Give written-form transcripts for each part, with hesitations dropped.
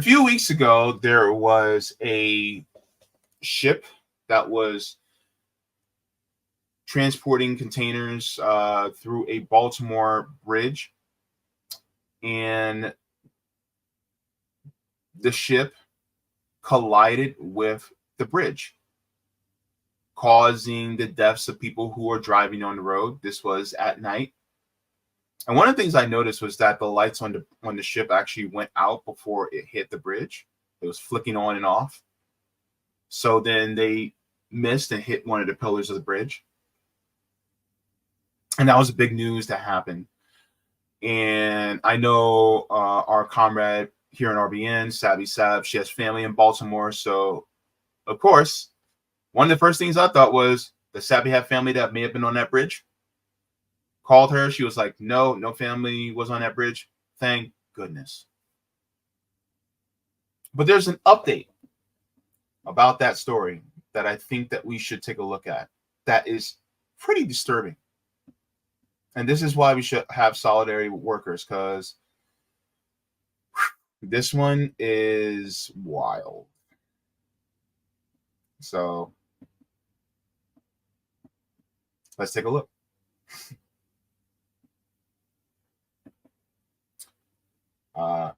few weeks ago, there was a ship that was transporting containers through a Baltimore bridge, and the ship collided with the bridge, causing the deaths of people who were driving on the road. This was at night. And one of the things I noticed was that the lights on the ship actually went out before it hit the bridge. It was flicking on and off. So then they missed and hit one of the pillars of the bridge. And that was big news that happened. And I know our comrade here in RBN, Savvy Sav, she has family in Baltimore. So, of course, one of the first things I thought was, does Savvy have family that may have been on that bridge? Called her. She was like, no family was on that bridge. Thank goodness. But there's an update about that story that I think that we should take a look at. That is pretty disturbing. And this is why we should have solidarity with workers, because this one is wild. So let's take a look.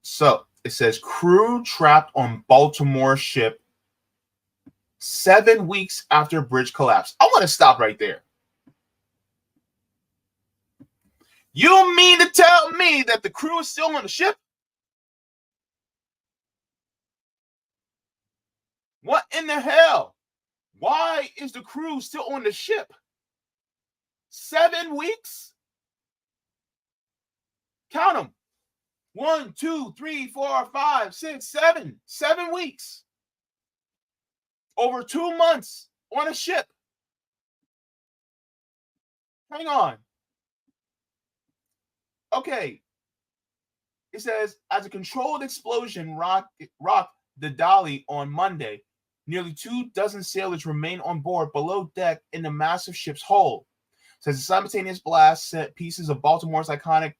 So it says crew trapped on Baltimore ship 7 weeks after bridge collapse. I want to stop right there. You mean to tell me that the crew is still on the ship? What in the hell? Why is the crew still on the ship? 7 weeks? Count them. 1, 2, 3, 4, 5, 6, 7. 7 weeks. Over 2 months on a ship. Hang on. Okay. It says, as a controlled explosion rocked the Dolly on Monday, nearly 24 sailors remain on board below deck in the massive ship's hull. It says the simultaneous blast sent pieces of Baltimore's iconic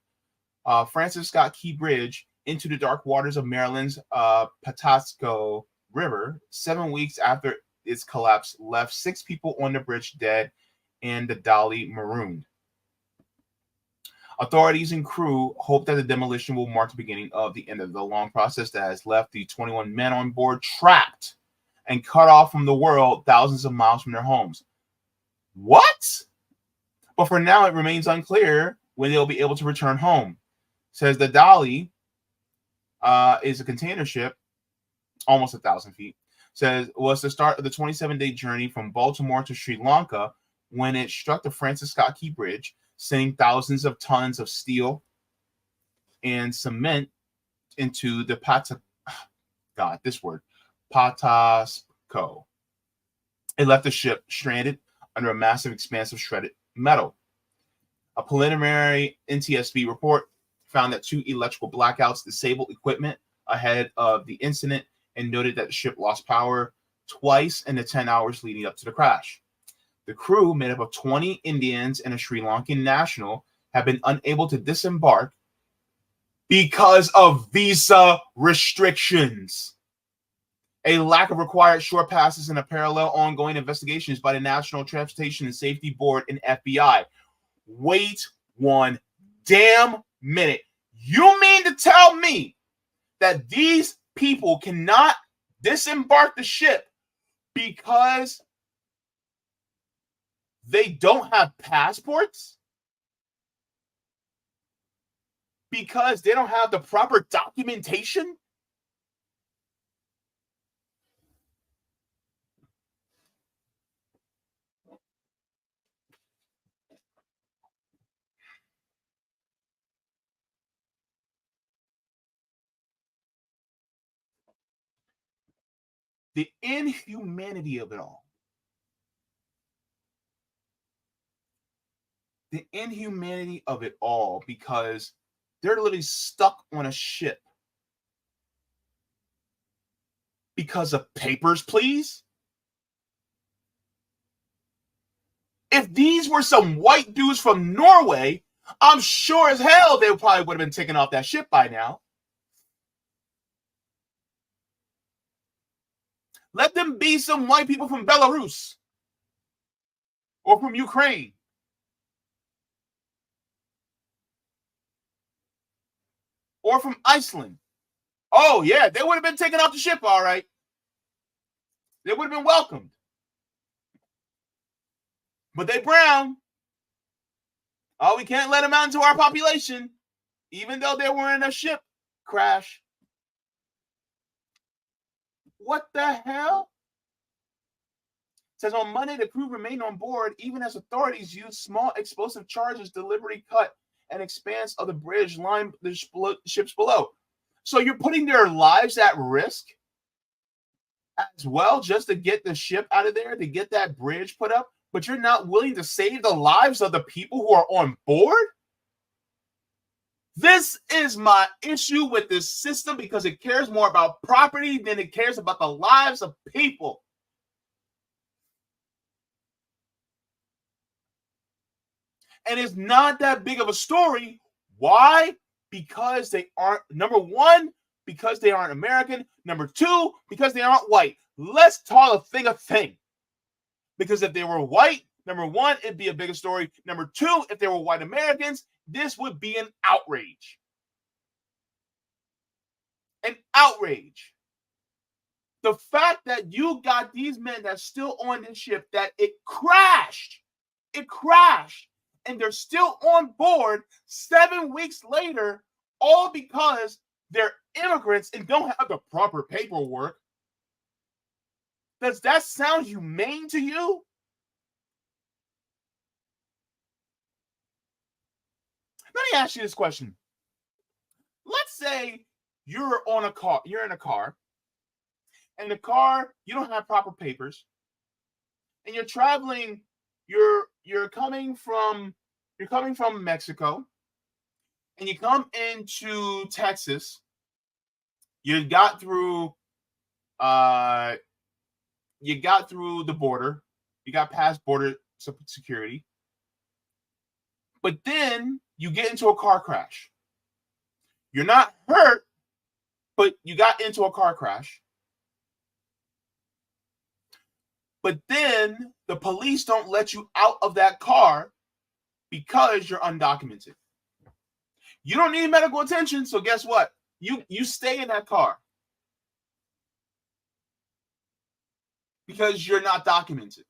Francis Scott Key Bridge into the dark waters of Maryland's Patapsco River. 7 weeks after its collapse, left 6 people on the bridge dead and the Dolly marooned. Authorities and crew hope that the demolition will mark the beginning of the end of the long process that has left the 21 men on board trapped and cut off from the world thousands of miles from their homes. What? But for now, it remains unclear when they'll be able to return home. Says the Dolly is a container ship, almost 1,000 feet. Says was the start of the 27-day journey from Baltimore to Sri Lanka when it struck the Francis Scott Key Bridge, sending thousands of tons of steel and cement into the Patapsco. It left the ship stranded under a massive expanse of shredded metal. A preliminary NTSB report found that 2 electrical blackouts disabled equipment ahead of the incident and noted that the ship lost power twice in the 10 hours leading up to the crash. The crew, made up of 20 Indians and a Sri Lankan national, have been unable to disembark because of visa restrictions, a lack of required shore passes, and a parallel ongoing investigations by the National Transportation and Safety Board and FBI. Wait one damn minute. You mean to tell me that these people cannot disembark the ship because they don't have passports? Because they don't have the proper documentation? The inhumanity of it all. The inhumanity of it all, because they're literally stuck on a ship because of papers, please. If these were some white dudes from Norway, I'm sure as hell they probably would have been taken off that ship by now. Let them be some white people from Belarus or from Ukraine. Or from Iceland. Oh, yeah, they would have been taken off the ship, all right. They would have been welcomed. But they brown. Oh, we can't let them out into our population, even though they were in a ship crash. What the hell? It says on Monday, the crew remained on board even as authorities used small explosive charges deliberately cut an expanse of the bridge line the ships below. So you're putting their lives at risk as well just to get the ship out of there, to get that bridge put up, but you're not willing to save the lives of the people who are on board? This is my issue with this system because it cares more about property than it cares about the lives of people. And it's not that big of a story. Why? Because they aren't, number one, because they aren't American. Number two, because they aren't white. Let's call a thing. Because if they were white, number one, it'd be a bigger story. Number two, if they were white Americans, this would be an outrage. An outrage. The fact that you got these men that's still on this ship, that it crashed, and they're still on board 7 weeks later, all because they're immigrants and don't have the proper paperwork. Does that sound humane to you? Let me ask you this question. Let's say you're in a car, and the car, you don't have proper papers, and you're traveling, you're coming from Mexico, and you come into Texas. You got through the border, you got past border security, but then you get into a car crash. You're not hurt, but you got into a car crash. But then the police don't let you out of that car because you're undocumented. You don't need medical attention, so guess what? You stay in that car because you're not documented.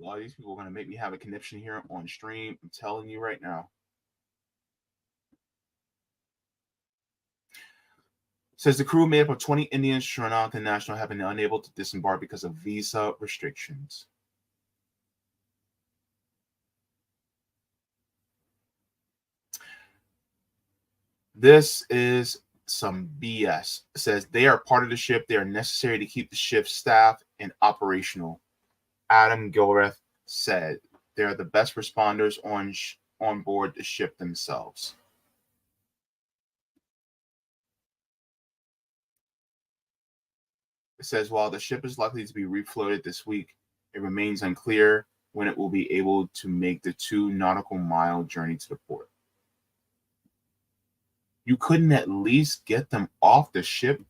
A lot of these people are going to make me have a conniption here on stream. I'm telling you right now. Says the crew made up of 20 Indian Sri Lankan nationals have been unable to disembark because of visa restrictions. This is some BS. It says they are part of the ship. They are necessary to keep the ship's staff and operational. Adam Gilrath said they are the best responders on board the ship themselves. It says while the ship is likely to be refloated this week, it remains unclear when it will be able to make the 2 nautical mile journey to the port. You couldn't at least get them off the ship?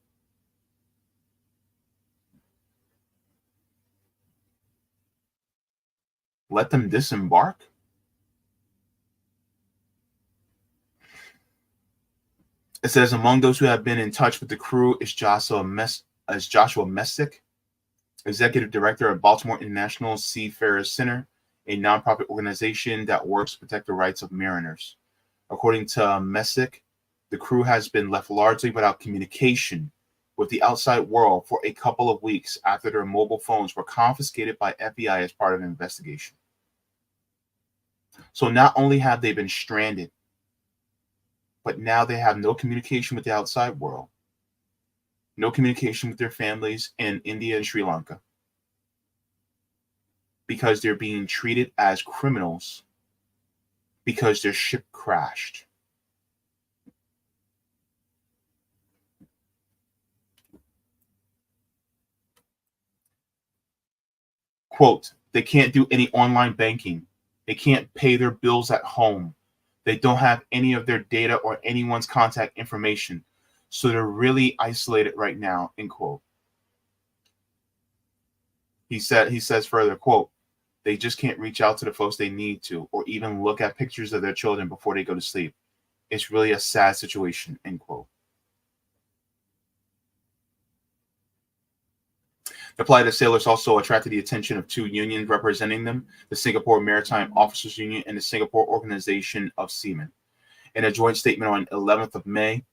Let them disembark? It says among those who have been in touch with the crew is Joshua Messick, Executive Director of Baltimore International Seafarers Center, a nonprofit organization that works to protect the rights of mariners. According to Messick, the crew has been left largely without communication with the outside world for a couple of weeks after their mobile phones were confiscated by FBI as part of an investigation. So not only have they been stranded, but now they have no communication with the outside world, no communication with their families in India and Sri Lanka, because they're being treated as criminals because their ship crashed. Quote, They can't do any online banking. They can't pay their bills at home. They don't have any of their data or anyone's contact information. So they're really isolated right now, end quote. He says further, quote, they just can't reach out to the folks they need to, or even look at pictures of their children before they go to sleep. It's really a sad situation, end quote. The plight of sailors also attracted the attention of two unions representing them, the Singapore Maritime Officers Union and the Singapore Organization of Seamen. In a joint statement on 11th of May,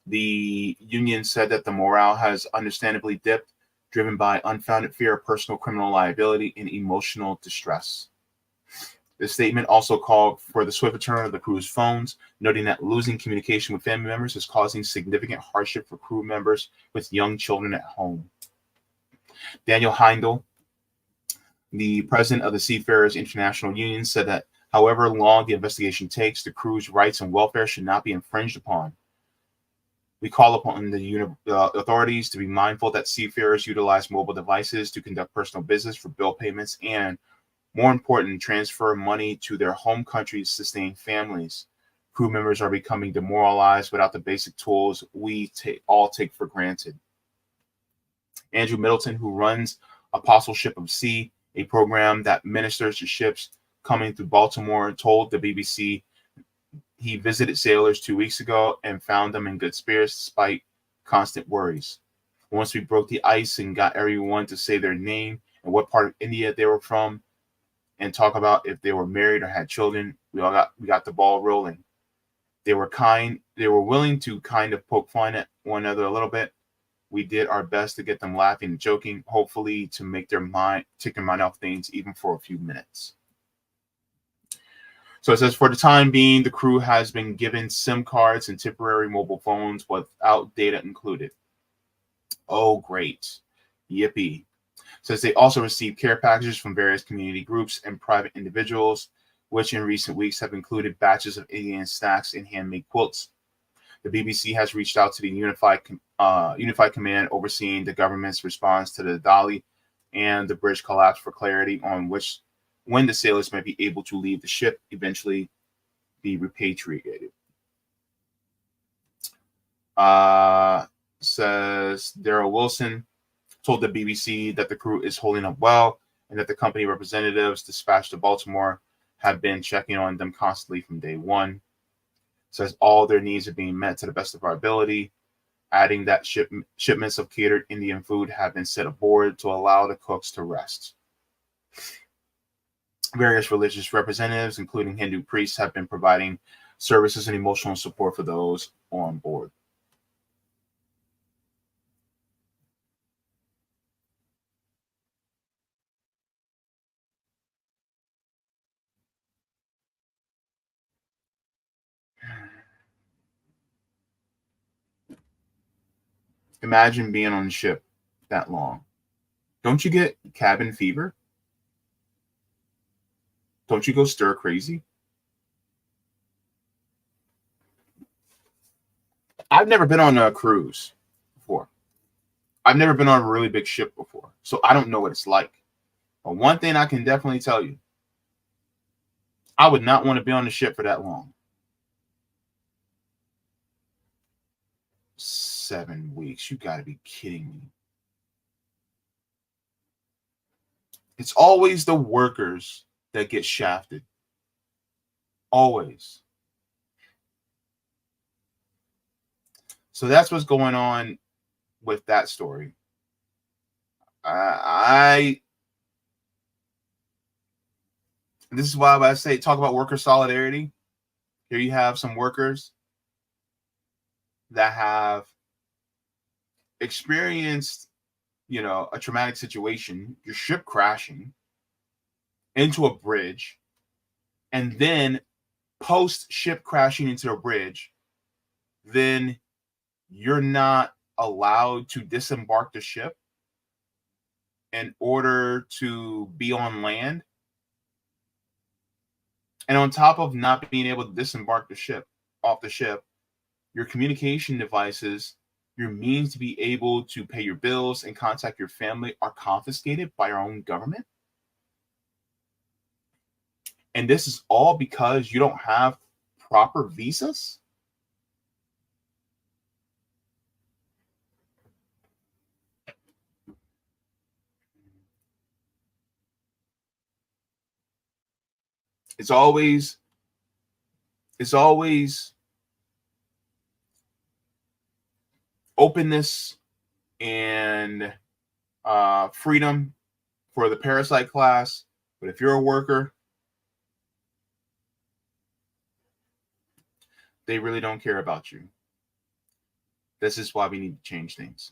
the union said that the morale has understandably dipped, driven by unfounded fear of personal criminal liability and emotional distress. The statement also called for the swift return of the crew's phones, noting that losing communication with family members is causing significant hardship for crew members with young children at home. Daniel Heindel, the president of the Seafarers International Union, said that however long the investigation takes, the crew's rights and welfare should not be infringed upon. We call upon the authorities to be mindful that seafarers utilize mobile devices to conduct personal business for bill payments and, more important, transfer money to their home countries to sustain families. Crew members are becoming demoralized without the basic tools we all take for granted. Andrew Middleton, who runs Apostleship of Sea, a program that ministers to ships coming through Baltimore, told the BBC he visited sailors 2 weeks ago and found them in good spirits despite constant worries. Once we broke the ice and got everyone to say their name and what part of India they were from and talk about if they were married or had children, we got the ball rolling. They were willing to kind of poke fun at one another a little bit. We did our best to get them laughing and joking, hopefully to make take their mind off things even for a few minutes. So it says, for the time being, the crew has been given SIM cards and temporary mobile phones without data included. Oh, great. Yippee. It says they also received care packages from various community groups and private individuals, which in recent weeks have included batches of Indian snacks and handmade quilts. The BBC has reached out to the Unified Command overseeing the government's response to the Dali and the bridge collapse for clarity on when the sailors might be able to leave the ship, eventually be repatriated. Says Daryl Wilson told the BBC that the crew is holding up well and that the company representatives dispatched to Baltimore have been checking on them constantly from day one. Says all their needs are being met to the best of our ability, adding that shipments of catered Indian food have been set aboard to allow the cooks to rest. Various religious representatives, including Hindu priests, have been providing services and emotional support for those on board. Imagine being on a ship that long. Don't you get cabin fever? Don't you go stir crazy? I've never been on a cruise before. I've never been on a really big ship before, so I don't know what it's like. But one thing I can definitely tell you, I would not want to be on the ship for that long. 7 weeks. You got to be kidding me. It's always the workers that get shafted. Always. So that's what's going on with that story. This is why I say talk about worker solidarity. Here you have some workers that have experienced, a traumatic situation, your ship crashing into a bridge, and then post ship crashing into a bridge, then you're not allowed to disembark the ship in order to be on land. And on top of not being able to disembark off the ship, your communication devices, your means to be able to pay your bills and contact your family are confiscated by our own government. And this is all because you don't have proper visas? It's always openness and freedom for the parasite class. But if you're a worker, they really don't care about you. This is why we need to change things.